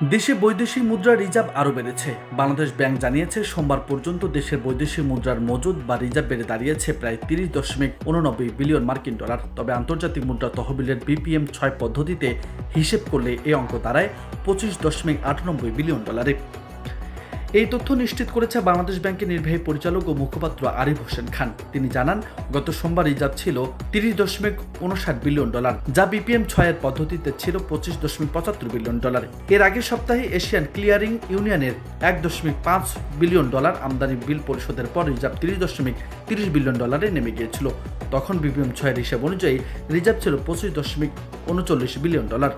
দেশে বৈদেশিক মুদ্রা রিজার্ভ আরও বেড়েছে। বাংলাদেশ ব্যাংক জানিয়েছে সোমবার পর্যন্ত দেশের বৈদেশিক মুদ্রার মজুদ বা রিজার্ভ বেড়ে দাঁড়িয়েছে প্রায় 30.89 বিলিয়ন মার্কিন ডলার। তবে আন্তর্জাতিক মুদ্রা তহবিলের BPM-6 পদ্ধতিতে হিসেব করলে এই অঙ্ক দাঁড়ায় 25.98 বিলিয়ন ডলারে। এই তথ্য নিশ্চিত করেছে বাংলাদেশ ব্যাংকের নির্বাহী পরিচালক ও মুখপাত্র আরিফ হোসেন খান। তিনি জানান, গত সোমবার রিজার্ভ ছিল 30.59 বিলিয়ন ডলার, যা BPM-6 এর পদ্ধতিতে ছিল 25.75 বিলিয়ন ডলার। এর আগের সপ্তাহে এশিয়ান ক্লিয়ারিং ইউনিয়নের 1.5 বিলিয়ন ডলার আমদানি বিল পরিশোধের পর রিজার্ভ 30.30 বিলিয়ন ডলারে নেমে গিয়েছিল। তখন BPM-6 এর হিসাব অনুযায়ী রিজার্ভ ছিল 25.39 বিলিয়ন ডলার।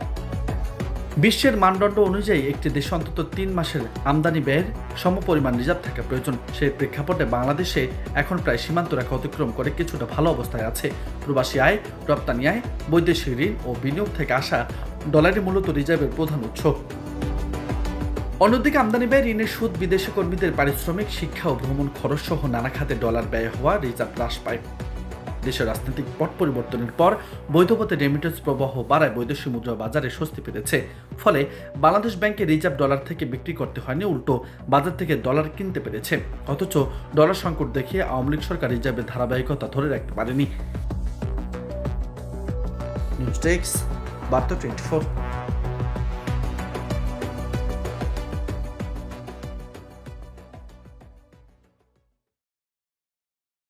বিশ্বের মানদণ্ড অনুযায়ী একটি দেশে অন্তত 3 মাসের আমদানি ব্যয়ের সমপরিমাণ রিজার্ভ থাকা প্রয়োজন। সেই প্রেক্ষাপটে বাংলাদেশে এখন প্রায় সীমান্ত রেখা অতিক্রম করে কিছুটা ভালো অবস্থায় আছে। প্রবাসী আয়, রপ্তানি আয়, বৈদেশিক ঋণ ও বিনিয়োগ থেকে আসা ডলারই মূলত রিজার্ভের প্রধান উৎস। অন্যদিকে আমদানি ব্যয়, ঋণের সুদ, বিদেশি কর্মীদের পারিশ্রমিক, শিক্ষা ও ভ্রমণ খরচ সহ নানা খাতে ডলার ব্যয় হওয়া রিজার্ভ হ্রাস পায়। দেশের রাজনৈতিক পট পরিবর্তনের পর বৈধ পথে রেমিটেন্স প্রবাহ বাড়ায় বৈদেশিক মুদ্রা বাজারে স্বস্তি পেয়েছে। ফলে বাংলাদেশ ব্যাংকে রিজার্ভ ডলার থেকে বিক্রি করতে হয়নি, উল্টো বাজার থেকে ডলার কিনতে পেরেছে। অথচ ডলার সংকট দেখিয়ে আওয়ামী লীগ সরকার রিজার্ভের ধারাবাহিকতা ধরে রাখতে পারেনি। নিউজ ডেস্ক, বার্তা 24।